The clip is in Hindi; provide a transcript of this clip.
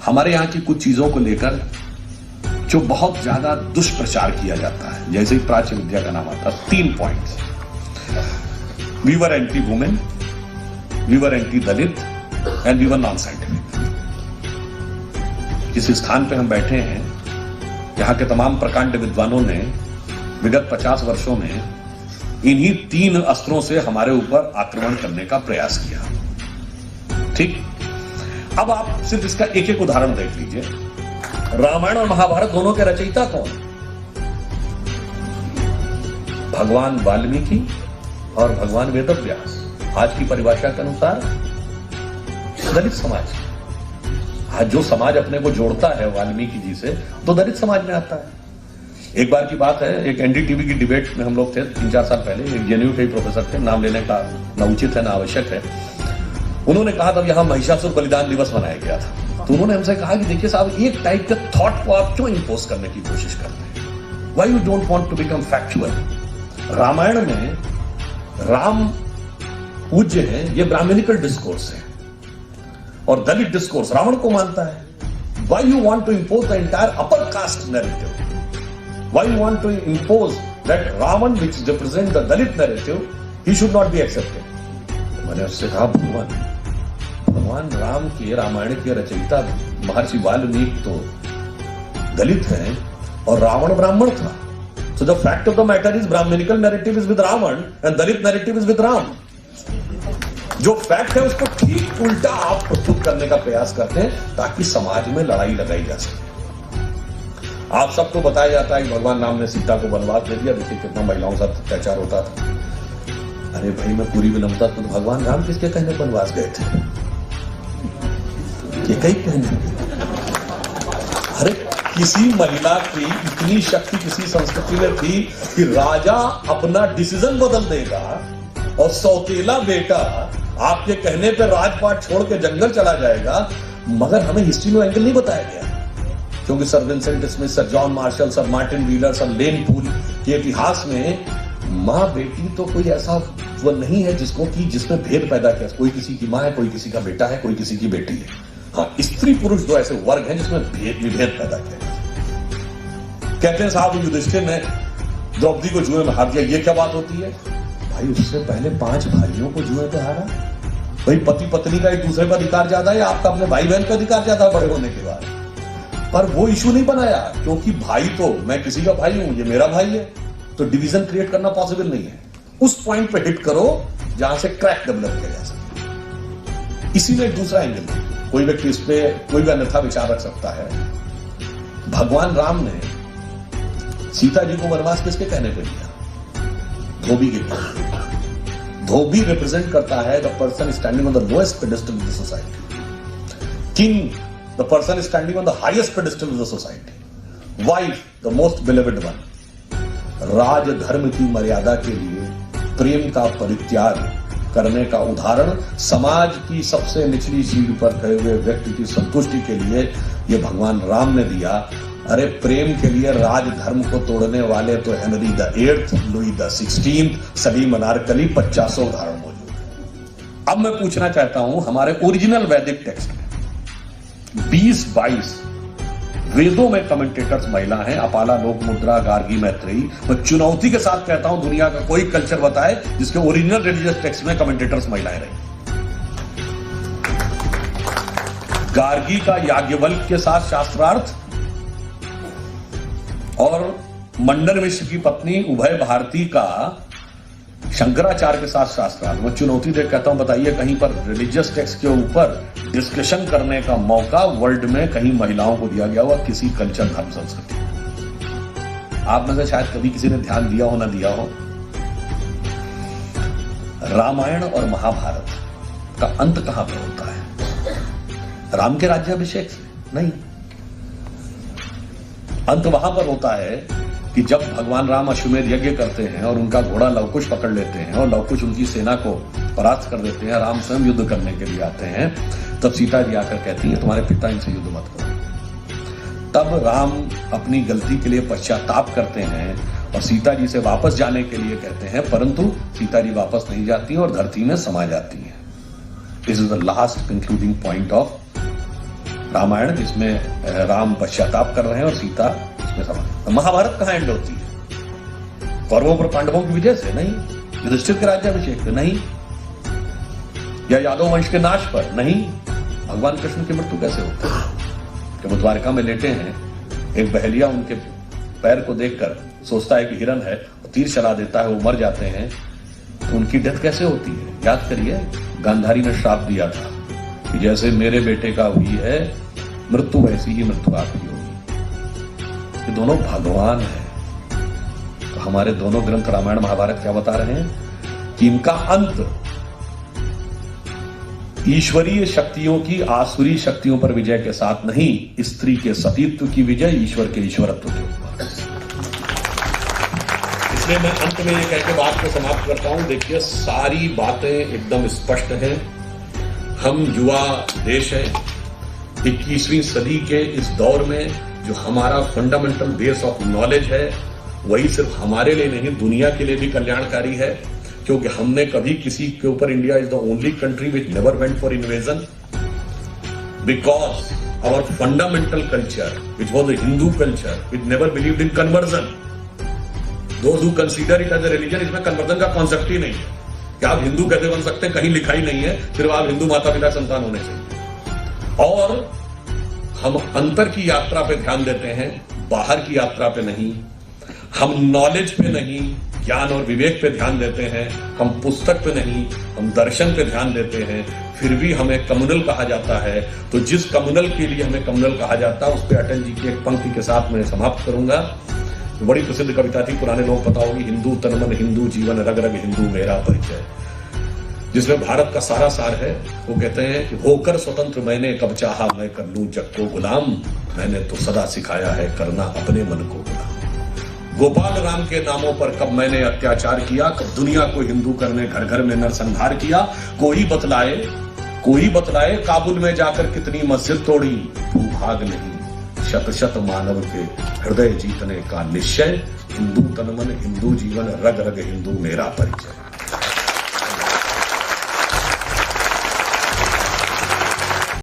हमारे यहाँ की कुछ चीजों को लेकर जो बहुत ज्यादा दुष्प्रचार किया जाता है, जैसे ही प्राच्य विद्या का नाम आता है, 3 points. We were anti women, we were anti Dalit and we were non scientific. जिस स्थान पे हम बैठे हैं, यहाँ के तमाम प्रकांड विद्वानों ने विगत 50 वर्षों में इन्हीं 3 अस्त्रों से हमारे ऊपर आक्रमण करने का प्रयास किया। ठीक, अब आप सिर्फ इसका एक एक उदाहरण देख लीजिए। रामायण और महाभारत दोनों के रचयिता कौन? भगवान वाल्मीकि और भगवान वेदव्यास। आज की परिभाषा के अनुसार दलित समाज। आज जो समाज अपने को जोड़ता है वाल्मीकि जी से, तो दलित समाज में आता है। एक बार की बात है, एक एनडीटीवी की डिबेट में हम लोग थे 3-4 साल पहले। एक जेएनयू के प्रोफेसर थे, नाम लेने का न उचित है न आवश्यक है। उन्होंने कहा तब यहां महिषासुर बलिदान दिवस मनाया गया था। तो उन्होंने हमसे कहा कि देखिए साहब, एक टाइप के थॉट को आप क्यों इंपोज करने की कोशिश करते हैं? Why you don't want to become factual? Ramayan में राम पूज्य है, ये ब्राह्मणिकल डिस्कोर्स है, और दलित डिस्कोर्स रावण को मानता है। Why you want to impose the entire upper caste narrative? Why you want to impose that Ravan which represent the Dalit narrative he should not be accepted? मैंने उससे कहा, भगवान राम के रामायण के रचयिता महर्षि वाल्मीकि तो दलित हैं और रावण ब्राह्मण था। So the fact of the matter is Brahminical narrative is with Ravan and Dalit narrative is with Ram. जो फैक्ट है उसको ठीक उल्टा आप प्रस्तुत करने का प्रयास करते हैं ताकि समाज में लड़ाई लगाई जा सके। आप सबको बताया जाता है कि भगवान राम ने सीता को वनवास दे दिया, देखिए कितना महिलाओं के साथ अत्याचार होता था। अरे भाई, मैं पूरी विनम्रता, तो भगवान राम किसके कहने वनवास गए थे? ये कई कहने। अरे किसी महिला की इतनी शक्ति किसी संस्कृति में थी कि राजा अपना डिसीजन बदल देगा और सौतेला बेटा आपके कहने पे राजपाट छोड़ के जंगल चला जाएगा। मगर हमें हिस्ट्री में एंगल नहीं बताया गया, क्योंकि sir Vincent Smith, sir John Marshall, sir Martin Wheeler, sir Lane Poole के इतिहास में माँ बेटी तो कोई ऐसा वो नहीं है जिसमें भेद पैदा किया। कोई किसी की माँ है, कोई किसी का बेटा है, कोई किसी की बेटी है। हाँ, स्त्री पुरुष दो ऐसे वर्ग हैं जिसमें विभेद पैदा किया। कहते हैं साहब युधिष्ठिर ने द्रौपदी को जुए में हार दिया, ये क्या बात होती है? भाई, उससे पहले 5 भाइयों को जुए पे हारा। भाई, पति पत्नी का एक दूसरे पर अधिकार ज्यादा है, आपका अपने भाई बहन का अधिकार ज्यादा है बड़े होने के बाद। पर वो इशू नहीं बनाया, क्योंकि भाई तो मैं किसी का भाई हूं, ये मेरा भाई है, तो डिवीजन क्रिएट करना पॉसिबल नहीं है। उस पॉइंट पे हिट करो जहां से क्रैक डेवलप किया जा सके। इसीलिए दूसरा एंगल, कोई व्यक्ति इस पे कोई भी अन्यथा विचार रख सकता है। भगवान राम ने सीता जी को वनवास किसके कहने पे दिया? धोबी के कहने। धोबी रिप्रेजेंट करता है the person standing on the lowest pedestal of the society, king the person standing on the highest pedestal of the society, wife the most believed one. राजधर्म की मर्यादा के लिए प्रेम का परित्याग करने का उदाहरण समाज की सबसे निचली सीढ़ी पर खड़े हुए व्यक्ति की संतुष्टि के लिए ये भगवान राम ने दिया। अरे प्रेम के लिए राजधर्म को तोड़ने वाले तो Henry the 8th, Louis the 16th, Salim Anarkali, 50 उदाहरण मौजूद है। अब मैं पूछना चाहता हूं, हमारे ओरिजिनल वैदिक टेक्स्ट में 20-22 वेदों में कमेंटेटर्स महिला हैं, अपाला, लोकमुद्रा, गार्गी, मैत्रेयी। मैं चुनौती के साथ कहता हूं, दुनिया का कोई कल्चर बताए जिसके ओरिजिनल रिलीजियस टेक्स्ट में कमेंटेटर्स महिलाएं रही। गार्गी का याज्ञवल्क्य के साथ शास्त्रार्थ और मंडन मिश्र की पत्नी उभय भारती का शंकराचार्य के साथ शास्त्रार्थ। मैं चुनौती देख कहता हूं, बताइए कहीं पर रिलीजियस टेक्स्ट के ऊपर डिस्कशन करने का मौका वर्ल्ड में कहीं महिलाओं को दिया गया हुआ किसी कल्चर, धर्म, संस्कृति? आप में से शायद कभी किसी ने ध्यान दिया हो ना दिया हो, रामायण और महाभारत का अंत कहां पर होता है? राम के राज्याभिषेक से नहीं। अंत वहां पर होता है कि जब भगवान राम अश्वमेध यज्ञ करते हैं और उनका घोड़ा लवकुश पकड़ लेते हैं और लवकुश उनकी सेना को परास्त कर देते हैं, राम स्वयं युद्ध करने के लिए आते हैं, तब सीता जी आकर कहती है तुम्हारे पिता इनसे युद्ध मत करो। तब राम अपनी गलती के लिए पश्चाताप करते हैं और सीता जी से वापस जाने के लिए कहते हैं, परंतु सीता जी वापस नहीं जाती और धरती में समा जाती है। This is the last concluding point of Ramayan जिसमें राम पश्चाताप कर रहे हैं और सीता इसमें समाप्त। महाभारत कहां एंड होती है? कौरवों पर पांडवों की विजय से? नहीं। युधिष्ठिर के राज्याभिषेक पे? नहीं। या यादव वंश के नाश पर? नहीं। भगवान कृष्ण की मृत्यु कैसे होती है? जब वो द्वारका में लेटे हैं, एक बहेलिया उनके पैर को देखकर सोचता है कि हिरन है, और तीर चला देता है, वो मर जाते हैं, तो उनकी डेथ कैसे होती है? याद करिए, गांधारी ने श्राप दिया था कि जैसे मेरे बेटे का हुई है मृत्यु, वैसी ही मृत्यु आपकी होगी। ये दोनों भगवान हैं। तो हमारे दोनों ग्रंथ रामायण महाभारत क्या बता रहे हैं? कि इनका अंत ईश्वरीय शक्तियों की आसुरी शक्तियों पर विजय के साथ नहीं, स्त्री के सतीत्व की विजय ईश्वर के ईश्वरत्व के ऊपर। इसलिए मैं अंत में ये कह के बात को समाप्त करता हूं। देखिए, सारी बातें एकदम स्पष्ट हैं। हम युवा देश है। 21वीं सदी के इस दौर में जो हमारा फंडामेंटल बेस ऑफ नॉलेज है, वही सिर्फ हमारे लिए नहीं, दुनिया के लिए भी कल्याणकारी है। क्योंकि हमने कभी किसी के ऊपर, India is the only country which never went for invasion, because our fundamental culture which was the Hindu culture which never believed in conversion. Those who consider it as a religion, इसमें कन्वर्जन का कॉन्सेप्ट ही नहीं है कि आप हिंदू कैसे बन सकते हैं, कहीं लिखा ही नहीं है, सिर्फ आप हिंदू माता पिता संतान होने चाहिए। और हम अंतर की यात्रा पे ध्यान देते हैं, बाहर की यात्रा पे नहीं। हम नॉलेज पे नहीं, ज्ञान और विवेक पे ध्यान देते हैं। हम पुस्तक पे नहीं, हम दर्शन पे ध्यान देते हैं। फिर भी हमें कम्युनल कहा जाता है। तो जिस कम्युनल के लिए हमें कम्युनल कहा जाता है, उस पे अटल जी की एक पंक्ति के साथ मैं समाप्त करूंगा। बड़ी प्रसिद्ध कविता थी, पुराने लोग पता होगी, हिंदू तन मन हिंदू जीवन, रग रग हिंदू मेरा परिचय, जिसमें भारत का सारा सार है। वो कहते हैं कि होकर स्वतंत्र मैंने कब चाहा मैं कर लूं जग को गुलाम, मैंने तो सदा सिखाया है करना अपने मन को गुलाम। गोपाल राम के नामों पर कब मैंने अत्याचार किया, कब दुनिया को हिंदू करने घर घर में नरसंहार किया। कोई बतलाए काबुल में जाकर कितनी मस्जिद तोड़ी, भूभाग नहीं शत शत मानव के हृदय जीतने का निश्चय। हिंदू तन मन हिंदू जीवन, रग रग हिंदू मेरा परिचय।